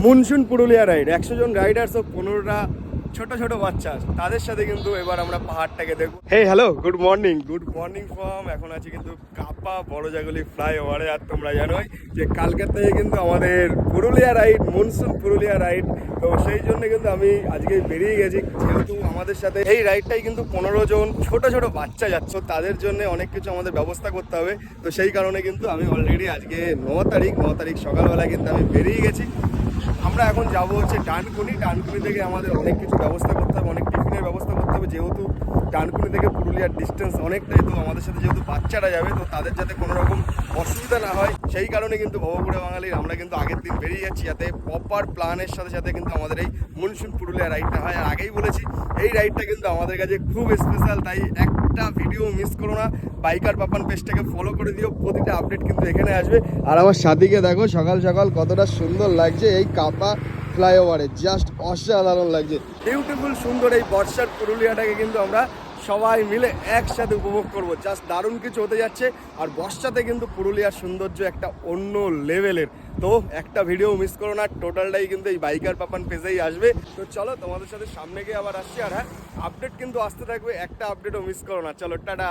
Monsoon Purulia ride 100 জন Riders ও 15টা ছোট ছোট বাচ্চা, তাদের সাথে কিন্তু এবার আমরা পাহাড়টাকে দেখবো। Hey hello, good morning from, এখন আছি কিন্তু কাপা বড়জাগুলি ফ্লাইওভারে। আর তোমরা জানোই যে কালকের থেকে কিন্তু আমাদের Purulia ride, monsoon Purulia ride, তো সেই জন্য কিন্তু আমি আজকে বেরিয়ে গেছি। যেহেতু আমাদের সাথে এই রাইডটাই কিন্তু 15 জন ছোট ছোট বাচ্চা যাচ্ছে, তাদের জন্য অনেক কিছু আমাদের ব্যবস্থা করতে হবে। তো সেই কারণে কিন্তু আমি অলরেডি আজকে 9 তারিখ সকালবেলা কিন্তু আমি বেরিয়ে গেছি। আমরা এখন যাবো হচ্ছে ডানকুনি থেকে আমাদের অনেক কিছু ব্যবস্থা করতে হবে, অনেক টিফিনের ব্যবস্থা করতে হবে। যেহেতু ডানকুনি থেকে পুরুলিয়ার ডিস্টেন্স অনেকটাই, তো আমাদের সাথে যেহেতু বাচ্চারা যাবে, তো তাদের যাতে কোনো রকম অসুবিধা না হয় সেই কারণে কিন্তু ভবঘুরে বাঙালির আমরা কিন্তু আগের দিন বেরিয়ে যাচ্ছি, যাতে প্রপার প্ল্যানের সাথে সাথে কিন্তু আমাদের এই মনসুন পুরুলিয়া রাইডটা হয়। আর আগেই বলেছি এই রাইডটা কিন্তু আমাদের কাছে খুব স্পেশাল, তাই একটা ভিডিও মিস করো না। বাইকার পাপান পেজটাকে ফলো করে দিও, প্রতিটা আপডেট কিন্তু এখানে আসবে। আর আমার সাথীকে দেখো সকাল সকাল কতটা সুন্দর লাগছে এই কাপা ফ্লাইওভারে, জাস্ট অসাধারণ লাগছে। বিউটিফুল সুন্দর এই বর্ষার পুরুলিয়াটাকে কিন্তু আমরা সবাই মিলে একসাথে উপভোগ করব। জাস্ট দারুণ কিছু হতে যাচ্ছে। আর বর্ষাতে কিন্তু পুরুলিয়ার সৌন্দর্য একটা অন্য লেভেলের। তো একটা ভিডিও মিস করো না, টোটালটাই কিন্তু এই বাইকার পাপান পেজেই আসবে। তো চলো তোমাদের সাথে সামনে গিয়ে আবার আসছি। আর হ্যাঁ, আপডেট কিন্তু আসতে থাকবে, একটা আপডেটও মিস করো না। চলো টাটা।